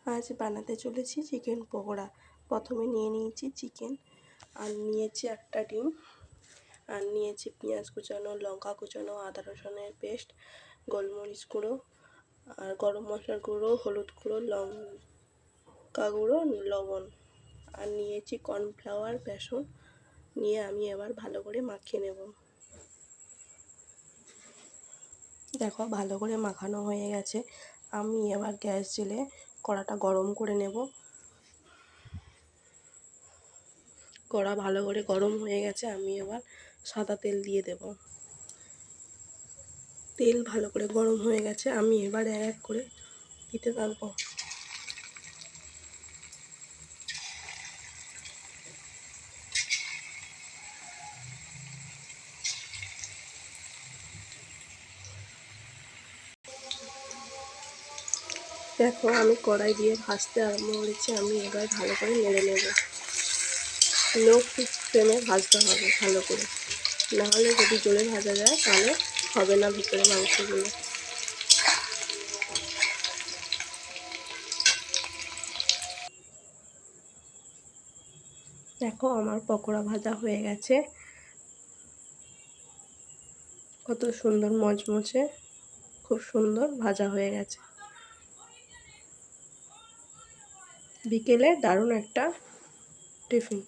আজ বানাতে চলেছি চিকেন পকোড়া। প্রথমে নিয়ে নিয়েছি চিকেন, আর নিয়েছি একটা ডিম, আর নিয়েছি পেঁয়াজ কুচানো, লঙ্কা কুচানো, আদা রসুনের পেস্ট, গোলমরিচ গুঁড়ো, আর গরম মশলার গুঁড়ো, হলুদ গুঁড়ো, লঙ্কা গুঁড়ো, লবণ, আর নিয়েছি কর্নফ্লাওয়ার, বেসন নিয়ে আমি এবার ভালো করে মাখিয়ে নেব। দেখো ভালো করে মাখানো হয়ে গেছে। আমি এবার গ্যাস জেলে কড়াটা গরম করে নেব। কড়া ভালো করে গরম হয়ে গেছে, আমি এবার সাদা তেল দিয়ে দেব। তেল ভালো করে গরম হয়ে গেছে, আমি এবার এক এক করে দিতে থাকবো। দেখো আমি কড়াই দিয়ে ভাজতে আরম্ভ করেছি, আমি এবার ভালো করে নেড়ে নেব। লো ফ্লেমে ভাজতে হবে ভালো করে, নাহলে যদি জোরে ভাজা যায় তাহলে হবে না ভিতরে মাংসগুলো। দেখো আমার পকোড়া ভাজা হয়ে গেছে, কত সুন্দর মচমচে, খুব সুন্দর ভাজা হয়ে গেছে। বিকেলে দারুণ একটা টিফিন।